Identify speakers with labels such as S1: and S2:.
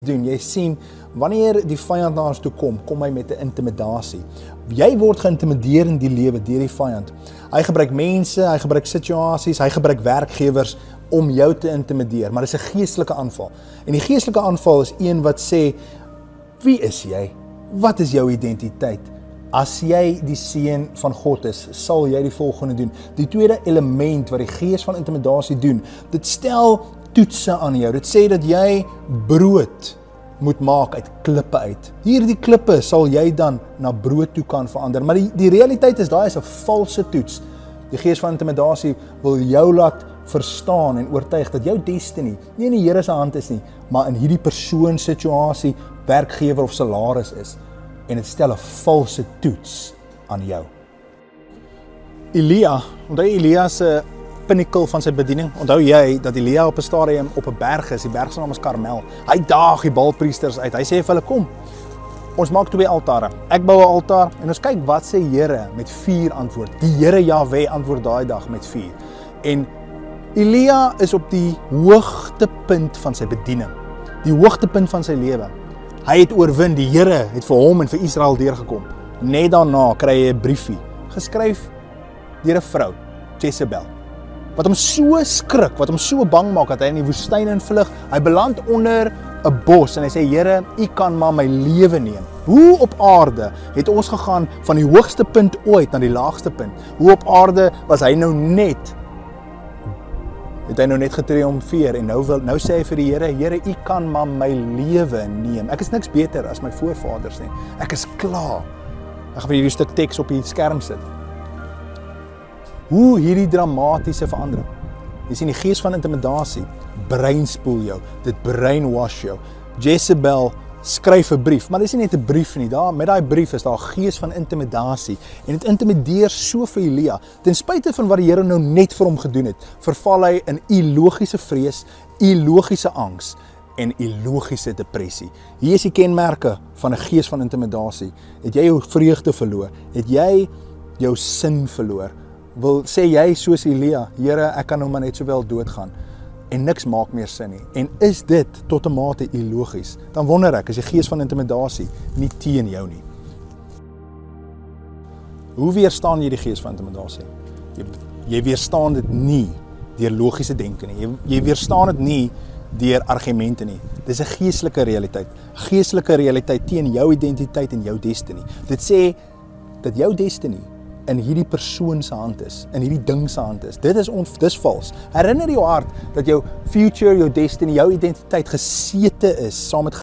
S1: doen. Jy sien, wanneer die vyand na ons toe kom, kom hy met 'n intimidasie. Jy word geïntimideer in die lewe deur die vyand. Hy gebruik mense, hy gebruik situasies, hy gebruik werkgewers om jou te intimideer, maar dit is 'n geestelike aanval. En die geestelike aanval is een wat sê, wie is jy? Wat is jou identiteit? As jy die seun van God is, sal jy die volgende doen. Die tweede element wat die gees van intimidasie doen, dit stel toetse aan jou. Dit sê dat jy brood moet maak uit klippe uit. Hierdie klippe sal jy dan na brood toe kan verander. Maar die realiteit is, daai is 'n valse toets. Die gees van intimidasie wil jou laat verstaan en oortuig dat jou destiny nie in die Here se hand is nie, maar in hierdie persoon, situasie, werkgewer of salaris is. En dit stel 'n valse toets aan jou. Elia, onthou Elia se pinnacle van sy bediening. Onthou jy dat Elia op 'n stadium op 'n berg is, die berg se naam is Karmel. Hy daag die Baalpriesters uit. Hy sê vir hulle, kom, ons maak 2 altare. Ek bou 'n altaar en ons kyk wat sê Here met vuur antwoord. Die Here Jahwe antwoord daai dag met vuur. En Elia is op die hoogtepunt van sy bediening, die hoogtepunt van sy lewe. Hy het oorwin, die Here het vir hom en vir Israel deurgekom. Net daarna kry hy 'n briefie, geskryf deur 'n vrou, Jezebel, wat hom so skrik, wat hom so bang maak dat hy in die woestyn invlug. Hy beland onder 'n bos en hy sê, Here, U kan maar my lewe neem. Hoe op aarde het ons gegaan van die hoogste punt ooit na die laagste punt? Hoe op aarde was hy nou net getriomfeer en nou sê hy vir die Here, Here, U kan maar my lewe neem. Ek is niks beter as my voorvaders nie. Ek is klaar. Ek gaan vir hierdie stuk teks op die skerm sit. Hoe hierdie dramatiese verandering. Jy sien, die gees van intimidasie breinspoel jou, dit brainwash jou. Jezebel skryf 'n brief, maar dis nie net 'n brief nie. Daar met daai brief is daar 'n gees van intimidasie en dit intimideer so vir Elia. Ten spyte van wat die Here nou net vir hom gedoen het, verval hy in illogiese vrees, illogiese angs en illogiese depressie. Hier is die kenmerke van 'n gees van intimidasie. Het jy jou vreugde verloor? Het jy jou sin verloor? Sê jy soos Elia, Here, ek kan nou maar net sowel doodgaan en niks maak meer sin nie. En is dit tot 'n mate illogies? Dan wonder ek, is die gees van intimidasie nie teen jou nie? Hoe weerstaan jy die gees van intimidasie? Jy weerstaan dit nie deur logiese denke nie. Jy weerstaan dit nie deur argumente nie. Dis 'n geestelike realiteit. Geestelike realiteit teen jou identiteit en jou destiny. Dit sê dat jou destiny in hierdie persoon se hand is, in hierdie ding se hand is. Dis vals. Herinner jou hart dat jou future, jou destiny, jou identiteit gesete is saam met